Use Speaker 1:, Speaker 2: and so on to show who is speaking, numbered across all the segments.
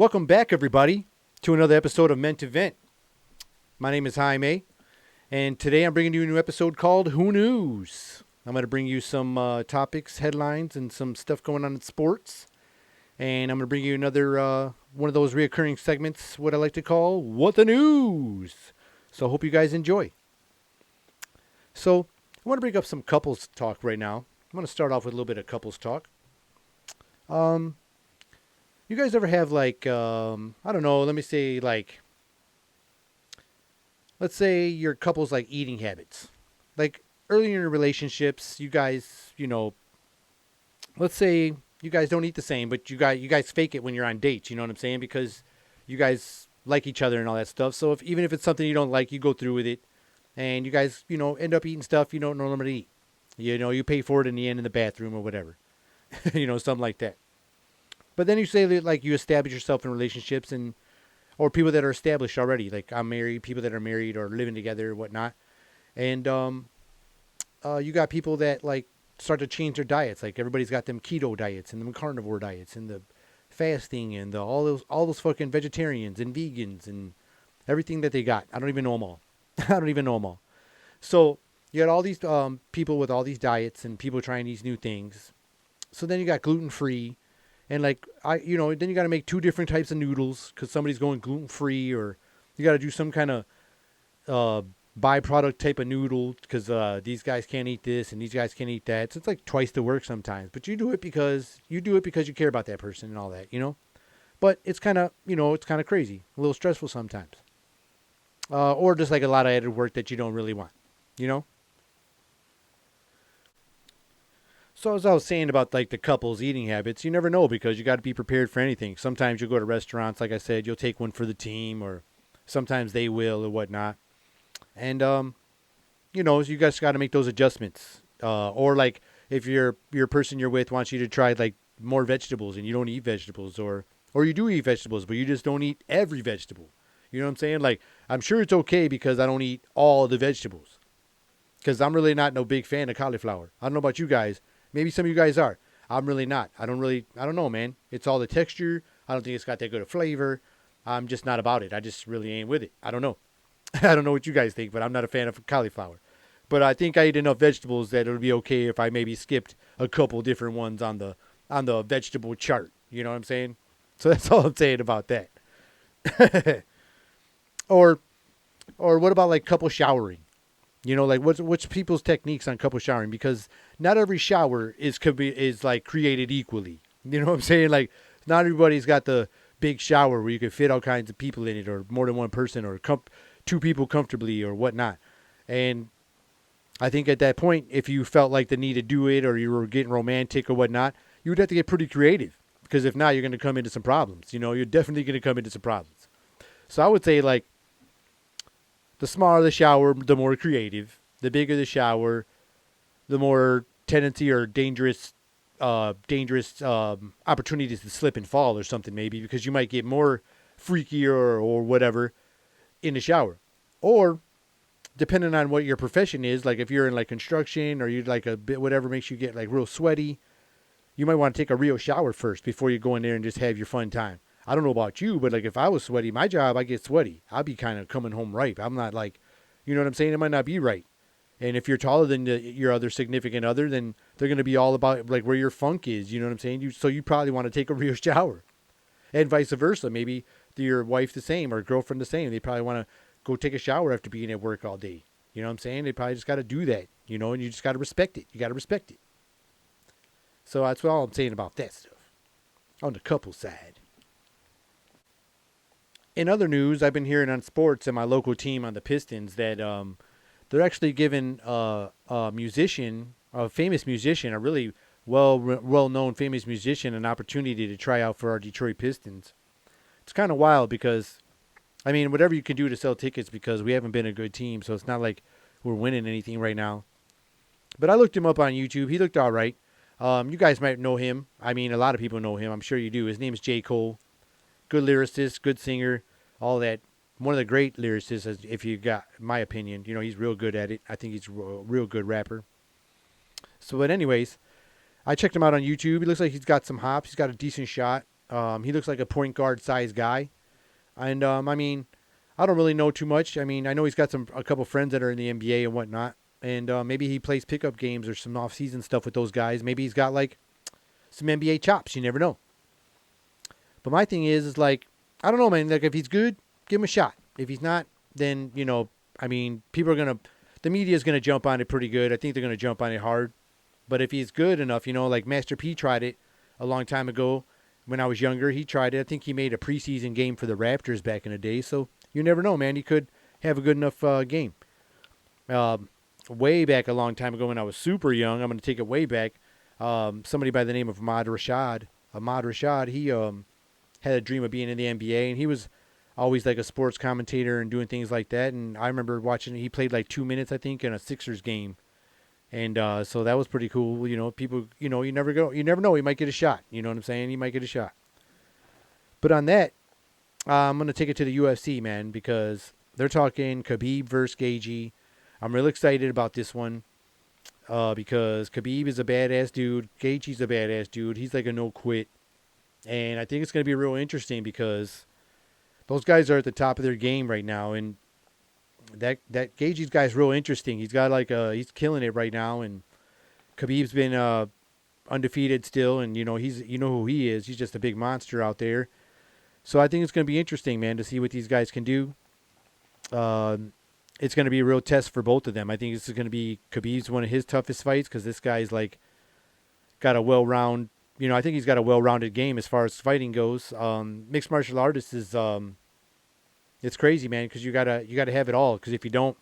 Speaker 1: Welcome back, everybody, to another episode of Meant to Vent. My name is Jaime, and today I'm bringing you a new episode called Who News. I'm going to bring you some topics, headlines, and some stuff going on in sports. And I'm going to bring you another one of those reoccurring segments, what I like to call What the News. So I hope you guys enjoy. So I want to bring up some couples talk right now. I'm going to start off with a little bit of couples talk. You guys ever have like, I don't know, let me say like, let's say your couple's like eating habits. Like early in your relationships, you guys, let's say you guys don't eat the same, but you guys fake it when you're on dates, you know what I'm saying? Because you guys like each other and all that stuff. So even if it's something you don't like, you go through with it and you guys, end up eating stuff you don't normally eat. You pay for it in the end in the bathroom or whatever. Something like that. But then you say that like you establish yourself in relationships and or people that are established already, like I'm married, people that are married or living together or whatnot. And you got people that like start to change their diets. Like everybody's got them keto diets and them carnivore diets and the fasting and all those fucking vegetarians and vegans and everything that they got. I don't even know them all. I don't even know them all. So you got all these people with all these diets and people trying these new things. So then you got gluten free. And like then you got to make two different types of noodles because somebody's going gluten free, or you got to do some kind of byproduct type of noodle because these guys can't eat this and these guys can't eat that. So it's like twice the work sometimes. But you do it because you care about that person and all that, But it's kind of crazy, a little stressful sometimes, or just like a lot of added work that you don't really want, you know. So as I was saying about like the couples eating habits, you never know because you got to be prepared for anything. Sometimes you'll go to restaurants, like I said, you'll take one for the team, or sometimes they will or whatnot. And you guys got to make those adjustments. Or like if your person you're with wants you to try like more vegetables and you don't eat vegetables, or you do eat vegetables but you just don't eat every vegetable. You know what I'm saying? Like I'm sure it's okay because I don't eat all the vegetables because I'm really not no big fan of cauliflower. I don't know about you guys. Maybe some of you guys are. I'm really not. I don't know, man. It's all the texture. I don't think it's got that good of flavor. I'm just not about it. I just really ain't with it. I don't know. I don't know what you guys think, but I'm not a fan of cauliflower. But I think I eat enough vegetables that it would be okay if I maybe skipped a couple different ones on the vegetable chart. You know what I'm saying? So that's all I'm saying about that. or or what about like couple showering? Like what's people's techniques on couple showering? Because not every shower is like created equally. You know what I'm saying? Like not everybody's got the big shower where you can fit all kinds of people in it, or more than one person, or two people comfortably, or whatnot. And I think at that point, if you felt like the need to do it, or you were getting romantic or whatnot, you would have to get pretty creative. Because if not, you're going to come into some problems. You're definitely going to come into some problems. So I would say like the smaller the shower, the more creative. The bigger the shower, the more tendency or dangerous opportunities to slip and fall or something maybe because you might get more freakier or whatever in the shower. Or depending on what your profession is, like if you're in like construction or you like a bit whatever makes you get like real sweaty, you might want to take a real shower first before you go in there and just have your fun time. I don't know about you, but like if I was sweaty, my job, I get sweaty. I'd be kind of coming home ripe. I'm not like, you know what I'm saying? It might not be right. And if you're taller than your other significant other, then they're going to be all about like where your funk is. You know what I'm saying? So you probably want to take a real shower, and vice versa. Maybe your wife the same or girlfriend the same. They probably want to go take a shower after being at work all day. You know what I'm saying? They probably just got to do that. And you just got to respect it. You got to respect it. So that's all I'm saying about that stuff on the couple side. In other news, I've been hearing on sports and my local team on the Pistons that they're actually giving a famous musician, a really well-known famous musician, an opportunity to try out for our Detroit Pistons. It's kind of wild because, I mean, whatever you can do to sell tickets because we haven't been a good team, so it's not like we're winning anything right now. But I looked him up on YouTube. He looked all right. You guys might know him. I mean, a lot of people know him. I'm sure you do. His name is J. Cole. Good lyricist, good singer, all that. One of the great lyricists, if you got my opinion. He's real good at it. I think he's a real good rapper. So, but anyways, I checked him out on YouTube. He looks like he's got some hops. He's got a decent shot. He looks like a point guard size guy. And I mean, I don't really know too much. I mean, I know he's got a couple friends that are in the NBA and whatnot. And maybe he plays pickup games or some off-season stuff with those guys. Maybe he's got like some NBA chops. You never know. But my thing is like, I don't know, man. Like if he's good, give him a shot. If he's not, then I mean, the media is gonna jump on it pretty good. I think they're gonna jump on it hard. But if he's good enough, like Master P tried it a long time ago when I was younger. He tried it. I think he made a preseason game for the Raptors back in the day. So you never know, man. He could have a good enough game. Way back a long time ago when I was super young, I'm going to take it way back. Somebody by the name of Ahmad Rashad, he had a dream of being in the NBA, and he was always like a sports commentator and doing things like that. And I remember watching, he played like 2 minutes, I think, in a Sixers game. And so that was pretty cool. People, you never know. He might get a shot. You know what I'm saying? He might get a shot. But on that, I'm going to take it to the UFC, man, because they're talking Khabib versus Gaethje. I'm real excited about this one because Khabib is a badass dude. Gaethje's a badass dude. He's like a no-quit. And I think it's going to be real interesting because those guys are at the top of their game right now. And that Gaethje's guy's real interesting. He's got he's killing it right now, and Khabib's been undefeated still, and he's who he is. He's just a big monster out there. So I think it's going to be interesting, man, to see what these guys can do. It's going to be a real test for both of them. I think this is going to be Khabib's one of his toughest fights because this guy's got a I think he's got a well-rounded game as far as fighting goes. Mixed martial artists is it's crazy, man, because you gotta have it all. Because if you don't,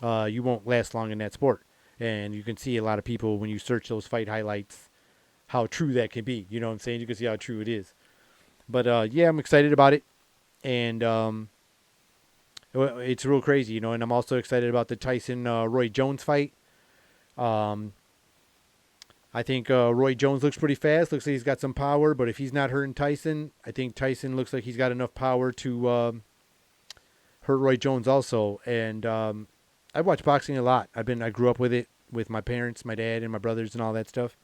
Speaker 1: you won't last long in that sport. And you can see a lot of people when you search those fight highlights, how true that can be. You know what I'm saying? You can see how true it is. But yeah, I'm excited about it, and it's real crazy, And I'm also excited about the Tyson Roy Jones fight. I think Roy Jones looks pretty fast. Looks like he's got some power, but if he's not hurting Tyson, I think Tyson looks like he's got enough power to hurt Roy Jones also. And I watch boxing a lot. I grew up with it with my parents, my dad, and my brothers and all that stuff.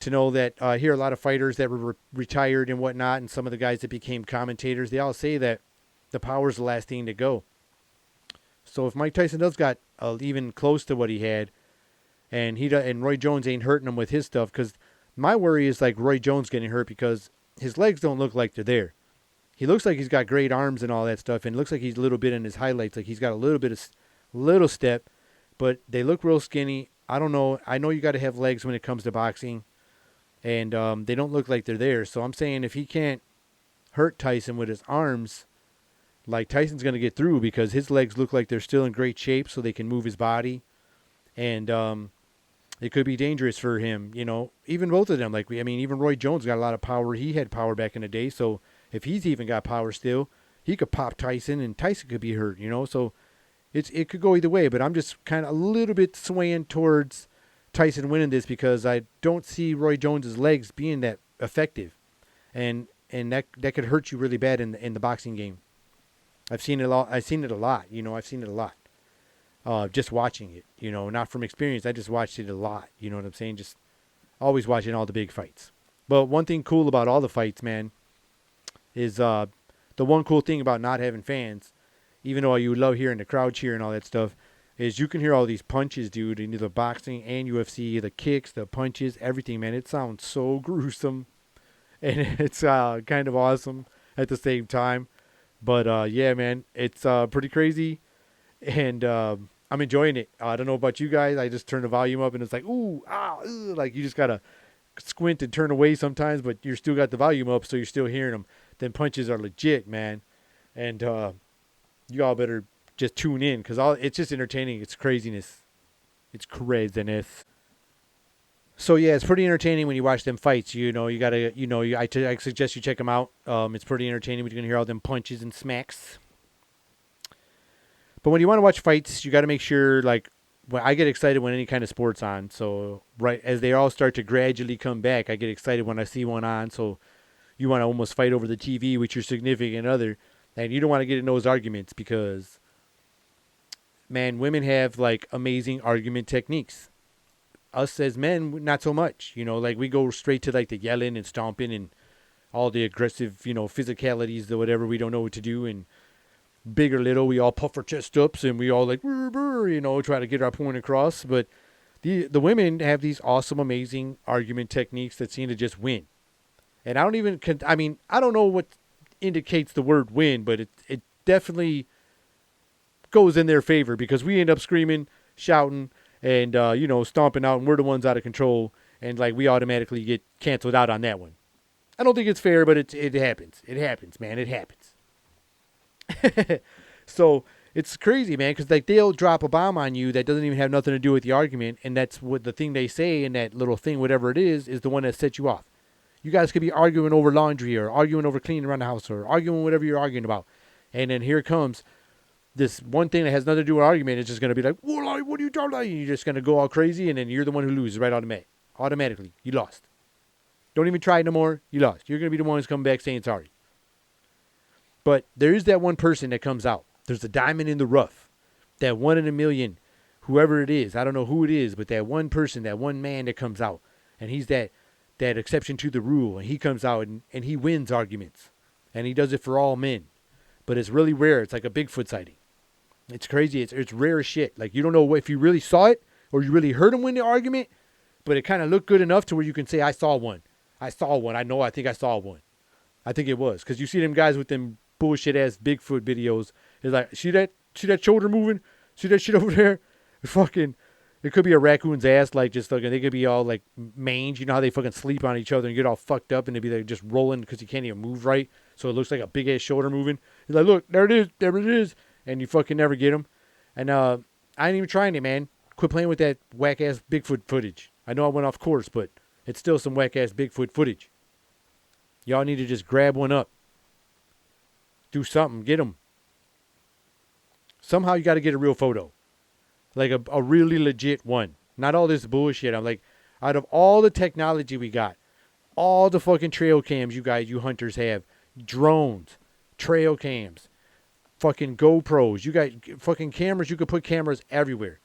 Speaker 1: To know that I hear a lot of fighters that were retired and whatnot, and some of the guys that became commentators, they all say that the power's the last thing to go. So if Mike Tyson does got even close to what he had, and Roy Jones ain't hurting him with his stuff, because my worry is like Roy Jones getting hurt because his legs don't look like they're there. He looks like he's got great arms and all that stuff, and it looks like he's a little bit in his highlights, like he's got a little step, but they look real skinny. I don't know. I know you got to have legs when it comes to boxing, and they don't look like they're there. So I'm saying if he can't hurt Tyson with his arms, like Tyson's going to get through because his legs look like they're still in great shape so they can move his body. And it could be dangerous for him, even both of them. Even Roy Jones got a lot of power. He had power back in the day. So if he's even got power still, he could pop Tyson and Tyson could be hurt, So it could go either way. But I'm just kind of a little bit swaying towards Tyson winning this because I don't see Roy Jones's legs being that effective. And that could hurt you really bad in the boxing game. I've seen it a lot. I've seen it a lot. Just watching it, not from experience. I just watched it a lot. You know what I'm saying? Just always watching all the big fights. But one thing cool about all the fights, man, is the one cool thing about not having fans, even though you love hearing the crowd cheer and all that stuff, is you can hear all these punches, dude, in either boxing and UFC, the kicks, the punches, everything, man. It sounds so gruesome, and it's kind of awesome at the same time. But yeah, man, it's pretty crazy, and I'm enjoying it. I don't know about you guys. I just turn the volume up, and it's like, ooh, ah, ugh, like you just gotta squint and turn away sometimes, but you still got the volume up, so you're still hearing them. Then punches are legit, man, and you all better just tune in because it's just entertaining. It's craziness. It's craziness. So yeah, it's pretty entertaining when you watch them fights. You gotta, I suggest you check them out. It's pretty entertaining when you can hear all them punches and smacks. But when you want to watch fights, you got to make sure, I get excited when any kind of sport's on. So right as they all start to gradually come back, I get excited when I see one on. So you want to almost fight over the TV with your significant other, and you don't want to get in those arguments because, man, women have amazing argument techniques. Us as men, not so much. We go straight to the yelling and stomping and all the aggressive, physicalities, the whatever we don't know what to do, and big or little, we all puff our chest ups and we all like, brr, brr, try to get our point across. But the women have these awesome, amazing argument techniques that seem to just win. And I don't know what indicates the word win, but it definitely goes in their favor because we end up screaming, shouting, and, stomping out, and we're the ones out of control. And, like, we automatically get canceled out on that one. I don't think it's fair, but it happens. It happens, man. It happens. So it's crazy, man, because, like, they'll drop a bomb on you that doesn't even have nothing to do with the argument, and that's what the thing they say in that little thing, whatever it is the one that sets you off. You guys could be arguing over laundry or arguing over cleaning around the house or arguing whatever you're arguing about. And then here comes this one thing that has nothing to do with argument. It's just going to be like, what are you talking about? You're just going to go all crazy, and then you're the one who loses right automatically. You lost. Don't even try no more. You lost. You're going to be the one who's coming back saying sorry. But there is that one person that comes out. There's a diamond in the rough. That one in a million, whoever it is. I don't know who it is, but that one person, that one man that comes out. And he's that exception to the rule. And he comes out and he wins arguments. And he does it for all men. But it's really rare. It's like a Bigfoot sighting. It's crazy. It's rare as shit. Like, you don't know if you really saw it or you really heard him win the argument. But it kind of looked good enough to where you can say, I saw one. I saw one. I think I saw one. I think it was. Because you see them guys with them bullshit ass Bigfoot videos. It's like, see that shoulder moving? See that shit over there? It could be a raccoon's ass, like, just fucking, they could be all like mange. You know how they fucking sleep on each other and get all fucked up and they'd be like just rolling because you can't even move right. So it looks like a big ass shoulder moving. He's like, look, there it is. And you fucking never get them. And I ain't even trying it, man. Quit playing with that whack ass Bigfoot footage. I know I went off course, but it's still some whack ass Bigfoot footage. Y'all need to just grab one up. Do something. Get them. Somehow you got to get a real photo. Like a really legit one. Not all this bullshit. I'm like, out of all the technology we got, all the fucking trail cams you hunters have, drones, trail cams, fucking GoPros, you got fucking cameras, you could put cameras everywhere.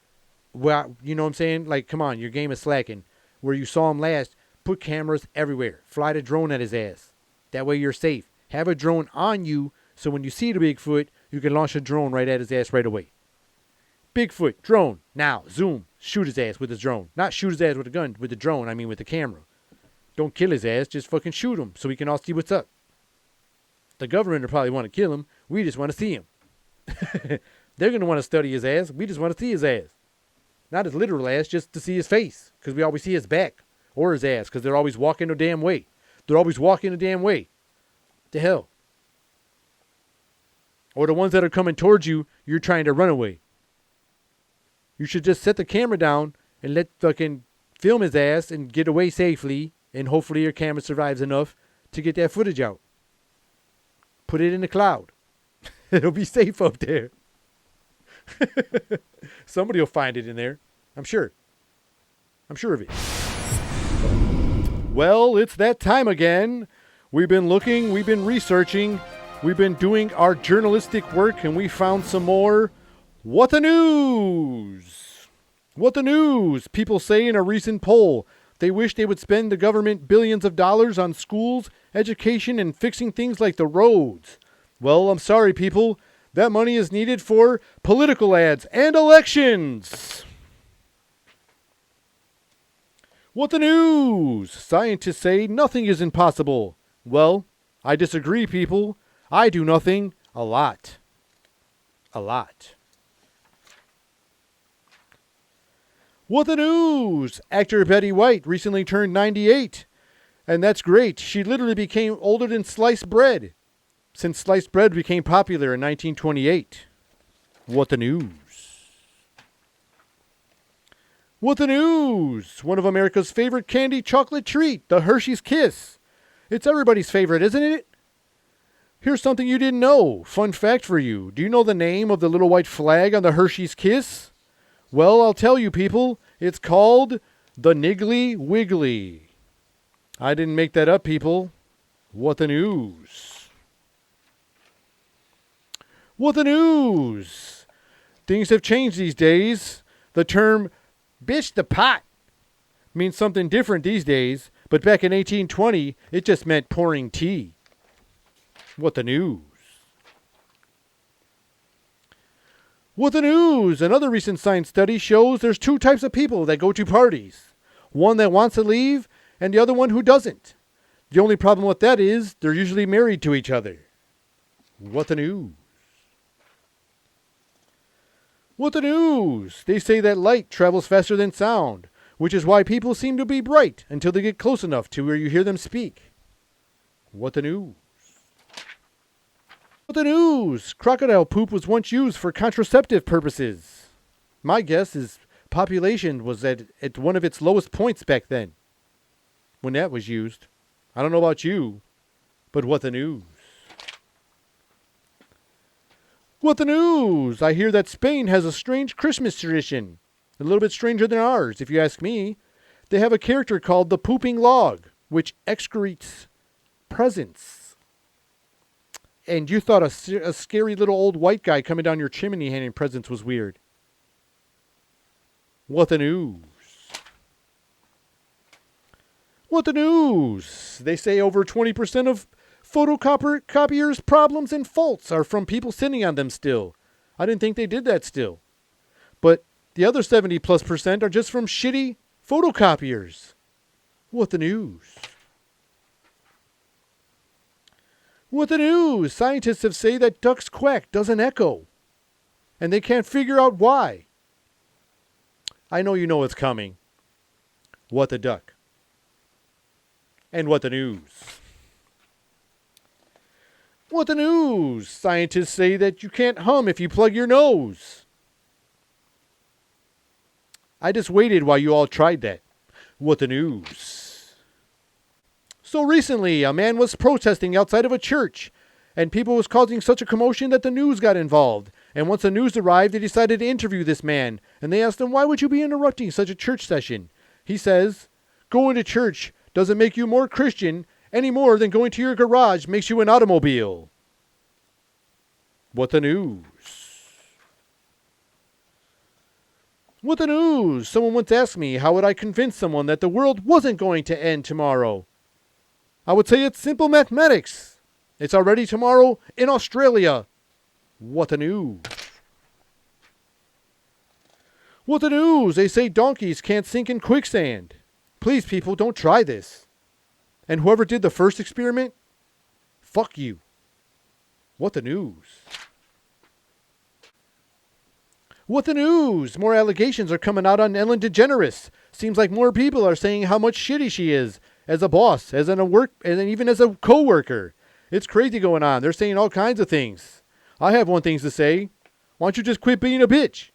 Speaker 1: Well, you know what I'm saying? Like, come on, your game is slacking. Where you saw him last, put cameras everywhere. Fly the drone at his ass. That way you're safe. Have a drone on you, so when you see the Bigfoot, you can launch a drone right at his ass right away. Bigfoot, drone, now, zoom, shoot his ass with his drone. Not shoot his ass with a gun, with the drone, I mean with the camera. Don't kill his ass, just fucking shoot him so we can all see what's up. The government will probably want to kill him, we just want to see him. They're going to want to study his ass, we just want to see his ass. Not his literal ass, just to see his face, because we always see his back, or his ass, because they're always walking the damn way. The hell? Or the ones that are coming towards you, you're trying to run away. You should just set the camera down and let fucking film his ass and get away safely, and hopefully your camera survives enough to get that footage out. Put it in the cloud. It'll be safe up there. Somebody will find it in there. I'm sure. I'm sure of it. Well, it's that time again. We've been looking, we've been researching, we've been doing our journalistic work, and we found some more. What the news? What the news? People say in a recent poll they wish they would spend the government billions of dollars on schools, education, and fixing things like the roads. Well, I'm sorry, people. That money is needed for political ads and elections. What the news? Scientists say nothing is impossible. Well, I disagree, people. I do nothing a lot. A lot. What the news? Actor Betty White recently turned 98. And that's great. She literally became older than sliced bread, since sliced bread became popular in 1928. What the news? What the news? One of America's favorite candy chocolate treat, the Hershey's Kiss. It's everybody's favorite, isn't it? Here's something you didn't know. Fun fact for you. Do you know the name of the little white flag on the Hershey's Kiss? Well, I'll tell you, people. It's called the Niggly Wiggly. I didn't make that up, people. What the news? What the news? Things have changed these days. The term bitch the pot means something different these days. But back in 1820, it just meant pouring tea. What the news? What the news? Another recent science study shows there's two types of people that go to parties. One that wants to leave and the other one who doesn't. The only problem with that is they're usually married to each other. What the news? What the news? They say that light travels faster than sound, which is why people seem to be bright until they get close enough to where you hear them speak. What the news? What the news? Crocodile poop was once used for contraceptive purposes. My guess is population was at one of its lowest points back then, when that was used. I don't know about you, but what the news? What the news? I hear that Spain has a strange Christmas tradition. A little bit stranger than ours, if you ask me. They have a character called the Pooping Log, which excretes presents. And you thought a scary little old white guy coming down your chimney handing presents was weird. What the news? What the news? They say over 20% of photocopiers' problems and faults are from people sitting on them still. I didn't think they did that still. But the other 70+% are just from shitty photocopiers. What the news? What the news? Scientists have said that ducks' quack doesn't echo. And they can't figure out why. I know you know it's coming. What the duck? And what the news? What the news? Scientists say that you can't hum if you plug your nose. I just waited while you all tried that. What the news? So recently, a man was protesting outside of a church, and people was causing such a commotion that the news got involved. And once the news arrived, they decided to interview this man. And they asked him, why would you be interrupting such a church session? He says, going to church doesn't make you more Christian any more than going to your garage makes you an automobile. What the news? What the news? Someone once asked me, how would I convince someone that the world wasn't going to end tomorrow? I would say it's simple mathematics. It's already tomorrow in Australia. What the news? What the news? They say donkeys can't sink in quicksand. Please, people, don't try this. And whoever did the first experiment, fuck you. What the news? What the news? More allegations are coming out on Ellen DeGeneres. Seems like more people are saying how much shitty she is as a boss, as in a work, and even as a co-worker. It's crazy going on. They're saying all kinds of things. I have one thing to say. Why don't you just quit being a bitch?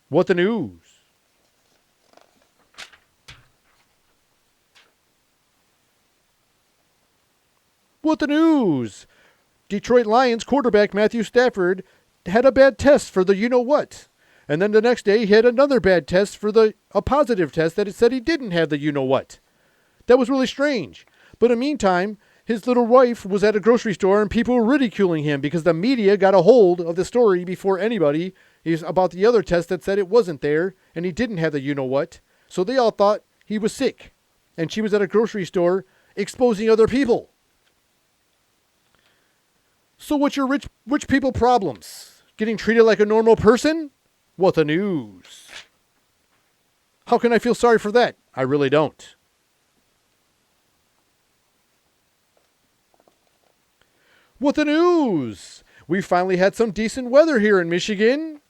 Speaker 1: What the news? What the news? Detroit Lions quarterback Matthew Stafford had a bad test for the you-know-what. And then the next day he had another bad test for a positive test that it said he didn't have the you-know-what. That was really strange. But in the meantime, his little wife was at a grocery store and people were ridiculing him because the media got a hold of the story before anybody about the other test that said it wasn't there and he didn't have the you-know-what. So they all thought he was sick. And she was at a grocery store exposing other people. So what's your rich people problems? Getting treated like a normal person? What the news? How can I feel sorry for that? I really don't. What the news? We finally had some decent weather here in Michigan.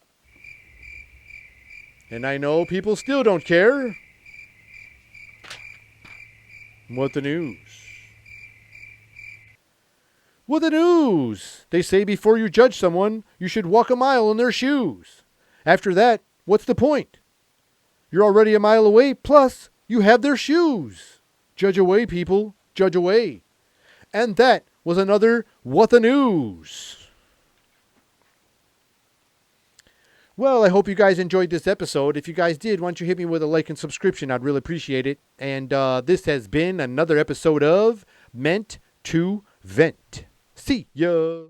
Speaker 1: And I know people still don't care. What the news? What the news? They say before you judge someone, you should walk a mile in their shoes. After that, what's the point? You're already a mile away, plus you have their shoes. Judge away, people. Judge away. And that was another What the News. Well, I hope you guys enjoyed this episode. If you guys did, why don't you hit me with a like and subscription? I'd really appreciate it. And this has been another episode of Meant to Vent. See ya.